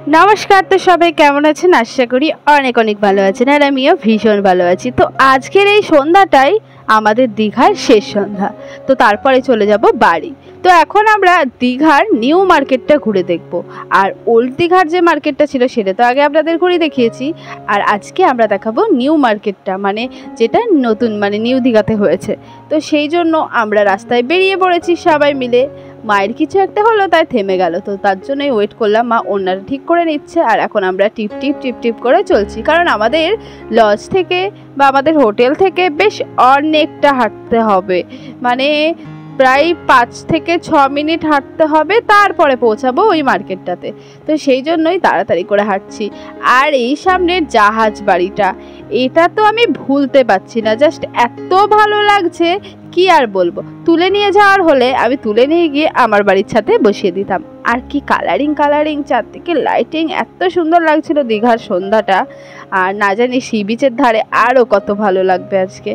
नमस्कार। तो सबाई केमन आछेन? आशा करी अनेक अनेक भालो आछेन और आमिও भीषण भालो आछि। तो आजकेर এই সন্ধ্যাটাই আমাদের দীঘার শেষ সন্ধ্যা। তো তারপরে চলে যাব বাড়ি। তো এখন আমরা দীঘার নিউ মার্কেটটা ঘুরে দেখব। আর ওল্ড দীঘার যে মার্কেটটা ছিল সেটা তো আগে আপনাদের ঘুরে দেখিয়েছি। আর আজকে আমরা দেখাবো নিউ মার্কেটটা, মানে যেটা নতুন, মানে নিউ দীঘাতে হয়েছে। তো সেই জন্য আমরা রাস্তায় বেরিয়ে পড়েছি সবাই মিলে। মায়ের কিছু একটা হলো তাই থেমে গেল, তো তার জন্যই ওয়েট করলাম। মা ওনারা ঠিক করে নিচ্ছে আর এখন আমরা টিপ টিপ টিপ টিপ করে চলছি, কারণ আমাদের লজ থেকে বা আমাদের হোটেল থেকে বেশ অনেকটা হাঁটতে হবে, মানে প্রায় 5 থেকে 6 মিনিট হাঁটতে হবে, তারপরে পৌঁছাবো ওই মার্কেটটাতে। তো সেই জন্যই তাড়াতাড়ি করে হাঁটছি। আর এই সামনের জাহাজ বাড়িটা, এটা তো আমি ভুলতে পারছি না, জাস্ট এত ভালো লাগছে কি আর বলবো। তুলে নিয়ে যাওয়ার হলে আমি তুলে নিয়ে গিয়ে আমার বাড়ির ছাদে বসিয়ে দিতাম। আর কি কালারিং কালারিং, চারদিকে লাইটিং, এত সুন্দর লাগছিল দীঘার সন্ধ্যাটা। আর না জানি সি বিচের ধারে আরও কত ভালো লাগবে আজকে।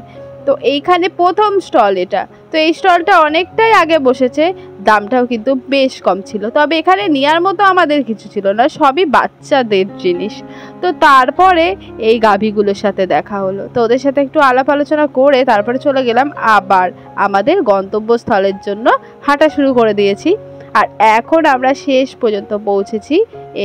তো এইখানে প্রথম স্টল এটা। তো এই স্টলটা অনেকটাই আগে বসেছে, দামটাও কিন্তু বেশ কম ছিল। তবে এখানে নেওয়ার মতো আমাদের কিছু ছিল না, সবই বাচ্চাদের জিনিস। তো তারপরে এই গাভীগুলোর সাথে দেখা হলো, তো ওদের সাথে একটু আলাপ আলোচনা করে তারপরে চলে গেলাম আবার আমাদের গন্তব্যস্থলের জন্য হাঁটা শুরু করে দিয়েছি। আর এখন আমরা শেষ পর্যন্ত পৌঁছেছি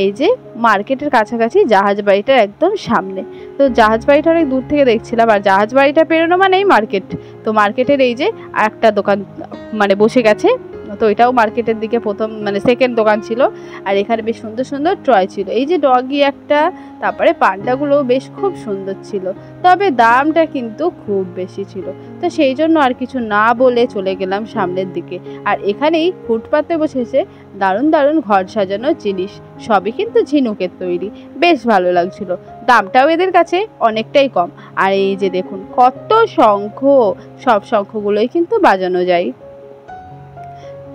এই যে মার্কেটের কাছাকাছি, জাহাজ বাড়িটার একদম সামনে। তো জাহাজ বাড়িটা অনেক দূর থেকে দেখছিলাম, আর জাহাজ বাড়িটা পেরোনো মানেই মার্কেট। তো মার্কেটের এই যে একটা দোকান মানে বসে গেছে, তো এটাও মার্কেটের দিকে প্রথম মানে সেকেন্ড দোকান ছিল। আর এখানে বেশ সুন্দর সুন্দর টয় ছিল, এই যে ডগি একটা, তারপরে পান্ডাগুলো বেশ খুব সুন্দর ছিল। তবে দামটা কিন্তু খুব বেশি ছিল। তো সেই জন্য আর কিছু না বলে চলে গেলাম সামনের দিকে। আর এখানেই ফুটপাতে বসেছে দারুণ দারুণ ঘর সাজানোর জিনিস, সবই কিন্তু ঝিনুকের তৈরি, বেশ ভালো লাগছিল। দামটাও এদের কাছে অনেকটাই কম। আর এই যে দেখুন কত শঙ্খ, সব শঙ্খগুলোই কিন্তু বাজানো যায়।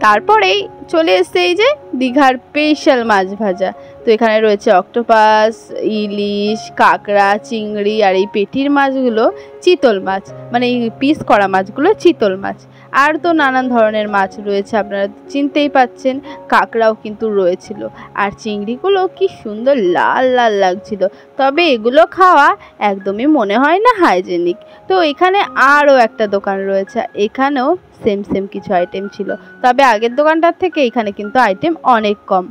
তারপরেই চলে এসছে এই যে দীঘার স্পেশাল মাছ ভাজা। তো এখানে রয়েছে অক্টোপাস, ইলিশ, কাঁকড়া, চিংড়ি, আর এই পেটির মাছগুলো চিতল মাছ, মানে এই পিস করা মাছগুলো চিতল মাছ। আর তো নানান ধরনের মাছ রয়েছে, আপনারা চিনতেই পাচ্ছেন। কাঁকড়াও কিন্তু রয়েছিল, আর চিংড়িগুলো কি সুন্দর লাল লাল লাগছিল। তবে এগুলো খাওয়া একদমই মনে হয় না হাইজেনিক। তো এখানে আরও একটা দোকান রয়েছে, এখানেও সেম সেম কিছু আইটেম ছিল। তবে আগের দোকানটার থেকে এখানে কিন্তু আইটেম অনেক কম।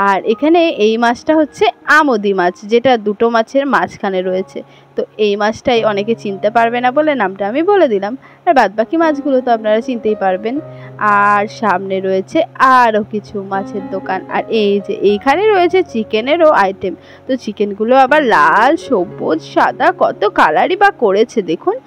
আর এখানে এই মাছটা হচ্ছে আমোদি মাছ, যেটা দুটো মাছের মাঝখানে রয়েছে। তো এই মাছটাই অনেকে চিনতে পারবে না বলে নামটা আমি বলে দিলাম, আর বাদবাকি মাছগুলো তো আপনারা চিনতেই পারবেন। আর সামনে রয়েছে আরও কিছু মাছের দোকান। আর এই যে এইখানে রয়েছে চিকেনেরও আইটেম। তো চিকেনগুলো আবার লাল, সবুজ, সাদা, কত কালারই বা করেছে দেখুন।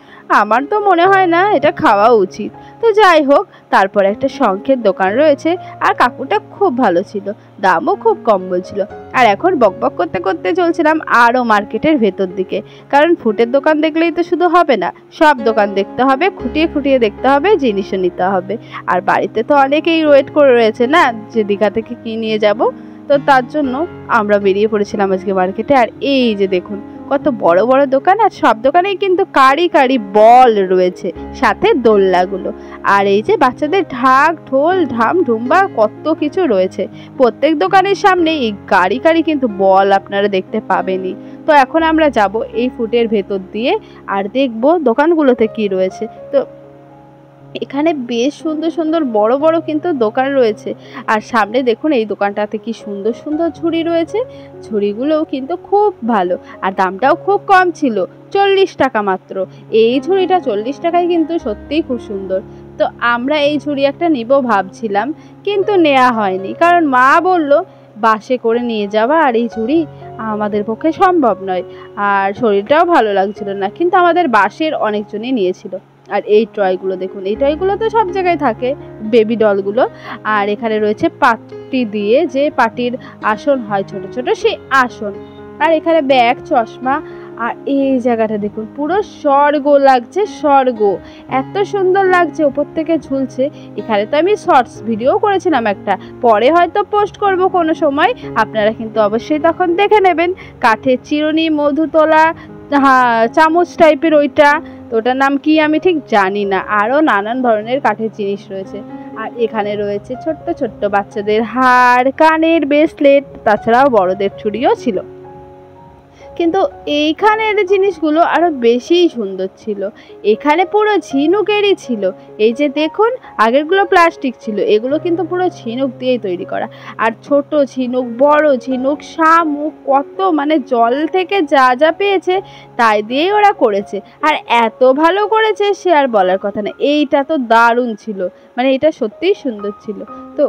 আমার তো মনে হয় না এটা খাওয়া উচিত। তো যাই হোক, তারপর একটা শঙ্খের দোকান রয়েছে, আর কাকুটা খুব ভালো ছিল, দামও খুব কম বলছিল। আর এখন বকবক করতে করতে চলছিলাম আরও মার্কেটের ভেতর দিকে, কারণ ফুটের দোকান দেখলেই তো শুধু হবে না, সব দোকান দেখতে হবে, খুঁটিয়ে খুঁটিয়ে দেখতে হবে, জিনিসও নিতে হবে। আর বাড়িতে তো অনেকেই ওয়েট করে রয়েছে না যে দীঘা থেকে কি নিয়ে যাব। তো তার জন্য আমরা বেরিয়ে পড়েছিলাম আজকে মার্কেটে। আর এই যে দেখুন কত বড় বড় দোকান, আর সব দোকানেই কিন্তু কারি কারি বল রয়েছে, সাথে দোলনাগুলো। আর এই যে বাচ্চাদের ঢাক, ঢোল, ঢাম, ঢুম্বা, কত কিছু রয়েছে। প্রত্যেক দোকানের সামনে এই কারি কারি কিন্তু বল আপনারা দেখতে পাবেনই। তো এখন আমরা যাব এই ফুটের ভেতর দিয়ে আর দেখব দোকানগুলোতে কি রয়েছে। তো এখানে বেশ সুন্দর সুন্দর বড় বড় কিন্তু দোকান রয়েছে। আর সামনে দেখুন এই দোকানটাতে কি সুন্দর সুন্দর ঝুড়ি রয়েছে, ঝুড়িগুলোও কিন্তু খুব ভালো, আর দামটাও খুব কম ছিল, 40 টাকা মাত্র। এই ঝুড়িটা 40 টাকায় কিন্তু সত্যিই খুব সুন্দর। তো আমরা এই ঝুড়ি একটা নিব ভাবছিলাম, কিন্তু নেওয়া হয়নি, কারণ মা বলল বাসে করে নিয়ে যাওয়া আর এই ঝুড়ি আমাদের পক্ষে সম্ভব নয়, আর শরীরটাও ভালো লাগছিল না। কিন্তু আমাদের বাসের অনেকজনই নিয়েছিল। আর এই টয়গুলো দেখুন, এই টয়গুলো তো সব জায়গায় থাকে, বেবি ডলগুলো। আর এখানে রয়েছে পাটি দিয়ে, যে পাটির আসন হয় ছোট ছোট, সেই আসন। আর এখানে ব্যাগ, চশমা। আর এই জায়গাটা দেখুন পুরো স্বর্গ লাগছে, স্বর্গ, এত সুন্দর লাগছে, ওপর থেকে ঝুলছে। এখানে তো আমি শর্টস ভিডিও করেছিলাম একটা, পরে হয়তো পোস্ট করব কোনো সময়, আপনারা কিন্তু অবশ্যই তখন দেখে নেবেন। কাঠের চিরুনি, মধুতলা, চামচ টাইপের ওইটা, তো ওটার নাম কি আমি ঠিক জানি না। আরও নানান ধরনের কাঠের জিনিস রয়েছে। আর এখানে রয়েছে ছোট্ট ছোট্ট বাচ্চাদের হার, কানের ব্রেসলেট, তাছাড়াও বড়দের চুড়িও ছিল। কিন্তু এইখানের জিনিসগুলো আরও বেশিই সুন্দর ছিল। এখানে পুরো ঝিনুকেরই ছিল। এই যে দেখুন, আগেরগুলো প্লাস্টিক ছিল, এগুলো কিন্তু পুরো ঝিনুক দিয়েই তৈরি করা। আর ছোট ঝিনুক, বড় ঝিনুক, শামুক, কত মানে জল থেকে যা যা পেয়েছে তাই দিয়েই ওরা করেছে। আর এত ভালো করেছে সে আর বলার কথা না। এইটা তো দারুণ ছিল, মানে এটা সত্যিই সুন্দর ছিল। তো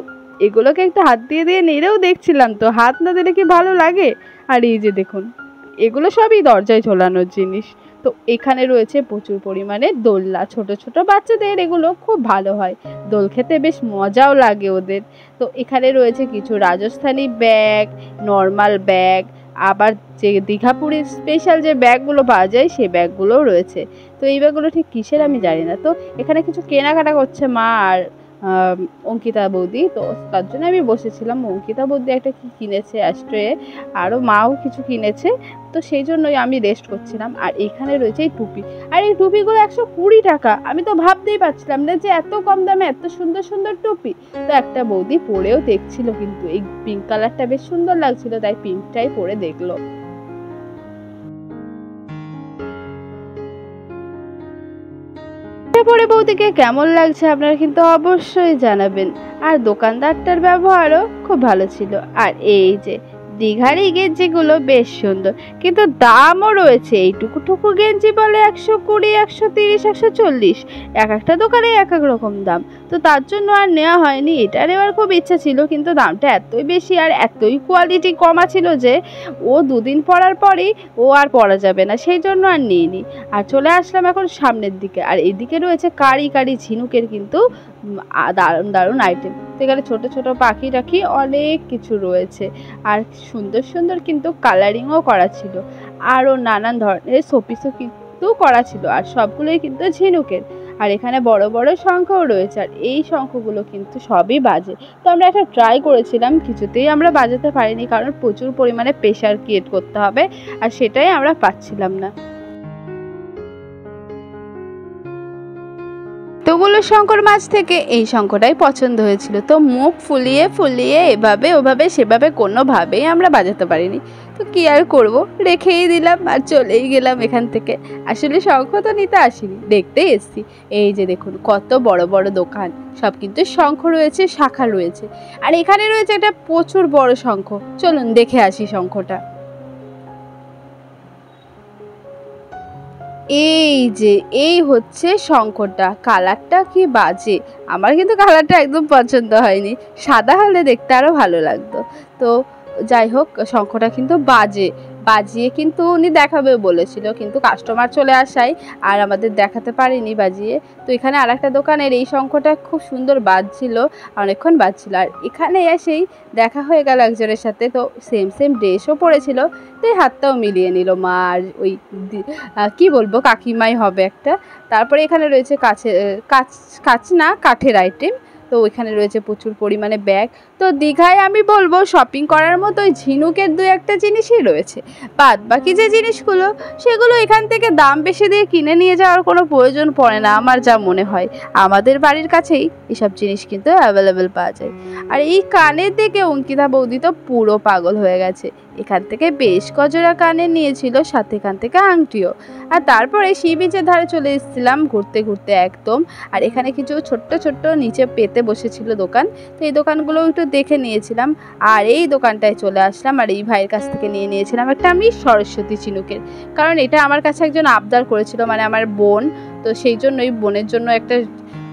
এগুলোকে একটু হাত দিয়ে দিয়ে নেড়েও দেখছিলাম, তো হাত না দিলে কি ভালো লাগে। আর এই যে দেখুন, এগুলো সবই দরজায় ঝোলানোর জিনিস। তো এখানে রয়েছে প্রচুর পরিমাণে দোলনা, ছোট ছোট বাচ্চাদের এগুলো খুব ভালো হয়, দোল খেতে বেশ মজাও লাগে ওদের। তো এখানে রয়েছে কিছু রাজস্থানি ব্যাগ, নর্মাল ব্যাগ, আবার যে দীঘাপুরীর স্পেশাল যে ব্যাগগুলো পাওয়া যায় সেই ব্যাগগুলোও রয়েছে। তো এই ব্যাগগুলো ঠিক কিসের আমি জানি না। তো এখানে কিছু কেনাকাটা করছে মা আর অঙ্কিতা বৌদি, তো তার জন্য আমি বসেছিলাম। অঙ্কিতা বৌদি একটা কি কিনেছে অ্যাস্ট্রে, আরও মাও কিছু কিনেছে, তো সেই জন্যই আমি রেস্ট করছিলাম। আর এখানে রয়েছে এই টুপি, আর এই টুপিগুলো 120 টাকা। আমি তো ভাবতেই পারছিলাম না যে এত কম দামে এত সুন্দর সুন্দর টুপি। তো একটা বৌদি পরেও দেখছিল, কিন্তু এই পিঙ্ক কালারটা বেশ সুন্দর লাগছিল, তাই পিঙ্কটাই পরে দেখলো। পরে বৌদিকে কেমন লাগছে আপনারা কিন্তু অবশ্যই জানাবেন। আর দোকানদারটার ব্যবহারও খুব ভালো ছিল। আর এই যে দীঘার এই গেঞ্জিগুলো বেশ সুন্দর, কিন্তু দামও রয়েছে। এইটুকু গেঞ্জি বলে 120, 130, 140, এক একটা দোকানে এক এক রকম দাম। তো তার জন্য আর নেওয়া হয়নি। এটা নেওয়ার খুব ইচ্ছা ছিল, কিন্তু দামটা এতই বেশি আর এতই কোয়ালিটি কমা ছিল যে ও দুদিন পরার পরেই ও আর পরা যাবে না, সেই জন্য আর নিইনি। আর চলে আসলাম এখন সামনের দিকে। আর এদিকে রয়েছে কারি কারি ঝিনুকের কিন্তু দারুণ দারুণ আইটেম। তো এখানে ছোটো ছোটো পাখি টাখি অনেক কিছু রয়েছে, আর সুন্দর সুন্দর কিন্তু কালারিংও করা ছিল, আরও নানান ধরনের শোপিসও কিন্তু করা ছিল, আর সবগুলোই কিন্তু ঝিনুকের। আর এখানে বড় বড় শঙ্খও রয়েছে, আর এই শঙ্খগুলো কিন্তু সবই বাজে। তো আমরা একটা ট্রাই করেছিলাম, কিছুতেই আমরা বাজাতে পারিনি, কারণ প্রচুর পরিমাণে প্রেশার ক্রিয়েট করতে হবে, আর সেটাই আমরা পাচ্ছিলাম না। তোগুলো শঙ্কর মাছ থেকে এই শঙ্কটাই পছন্দ হয়েছিল। তো মুখ ফুলিয়ে ফুলিয়ে এভাবে ওভাবে সেভাবে কোনোভাবেই আমরা বাজাতে পারিনি। তো কী আর করবো, রেখেই দিলাম আর চলেই গেলাম এখান থেকে। আসলে শঙ্খ তো নিতে আসিনি, দেখতেই এসছি। এই যে দেখুন কত বড় বড় দোকান, সব কিন্তু শঙ্খ রয়েছে, শাখা রয়েছে। আর এখানে রয়েছে একটা প্রচুর বড় শঙ্খ, চলুন দেখে আসি শঙ্খটা। এই যে এই হচ্ছে শঙ্খটা, কালারটা কি বাজে। আমার কিন্তু কালারটা একদম পছন্দ হয়নি, সাদা হলে দেখতে আরও ভালো লাগতো। তো যাই হোক, শঙ্খটা কিন্তু বাজিয়ে কিন্তু উনি দেখাবে বলেছিল, কিন্তু কাস্টমার চলে আসায় আর আমাদের দেখাতে পারিনি বাজিয়ে। তো এখানে আর একটা দোকানের এই শঙ্খটা খুব সুন্দর বাজছিল, অনেকক্ষণ বাজছিল। আর এখানে এসেই দেখা হয়ে গেল একজনের সাথে, তো সেম সেম ড্রেসও পরেছিল, তাই হাতটাও মিলিয়ে নিল মা আর ওই কি বলবো কাকিমাই হবে একটা। তারপরে এখানে রয়েছে কাচ না কাঠের আইটেম। তো ওইখানে রয়েছে প্রচুর পরিমাণে ব্যাগ। তো দীঘায় আমি বলবো শপিং করার মতো ওই ঝিনুকের দু একটা জিনিসই রয়েছে, বাদ বাকি যে জিনিসগুলো সেগুলো এখান থেকে দাম বেশি দিয়ে কিনে নিয়ে যাওয়ার কোনো প্রয়োজন পড়ে না আমার যা মনে হয়। আমাদের বাড়ির কাছেই এসব জিনিস কিন্তু অ্যাভেলেবেল পাওয়া যায়। আর এই কানের দিকে অঙ্কিতা বৌদি তো পুরো পাগল হয়ে গেছে। এখান থেকে বেশ কজোড়া কানের নিয়েছিল, সাথে এখান থেকে আংটিও। আর তারপরে সি বিচের ধারে চলে এসেছিলাম ঘুরতে ঘুরতে একদম। আর এখানে কিছু ছোট্ট ছোট্ট নিচে পেতে বসেছিল দোকান, তো এই দোকানগুলো একটু দেখে নিয়েছিলাম। আর এই দোকানটায় চলে আসলাম, আর এই ভাইয়ের কাছ থেকে নিয়েছিলাম একটা আমি সরস্বতী ঝিনুকের, কারণ এটা আমার কাছে একজন আবদার করেছিল, মানে আমার বোন। তো সেই জন্যই বোনের জন্য একটা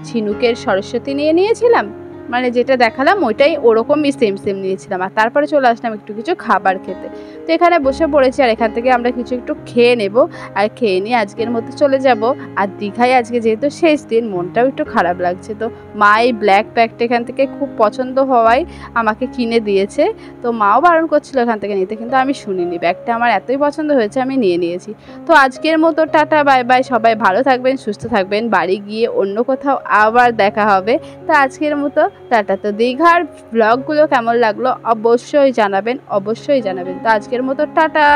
ঝিনুকের সরস্বতী নিয়েছিলাম, মানে যেটা দেখালাম ওইটাই ওরকমই সেম সেম নিয়েছিলাম। আর তারপরে চলে আসলাম একটু কিছু খাবার খেতে। তো এখানে বসে পড়েছি, আর এখান থেকে আমরা কিছু একটু খেয়ে নেব, আর খেয়ে নিয়ে আজকের মতো চলে যাব। আর দীঘায় আজকে যেহেতু শেষ দিন, মনটাও একটু খারাপ লাগছে। তো মা এই ব্ল্যাক ব্যাগটা এখান থেকে খুব পছন্দ হওয়ায় আমাকে কিনে দিয়েছে। তো মাও বারণ করছিল এখান থেকে নিতে, কিন্তু আমি শুনিনি, ব্যাগটা আমার এতই পছন্দ হয়েছে আমি নিয়ে নিয়েছি। তো আজকের মতো টাটা বাই বাই, সবাই ভালো থাকবেন, সুস্থ থাকবেন, বাড়ি গিয়ে অন্য কোথাও আবার দেখা হবে। তো আজকের মতো টাটা। তো দীঘার ব্লগগুলো কেমন লাগলো অবশ্যই জানাবেন, অবশ্যই জানাবেন। তো আজকের মতো টাটা।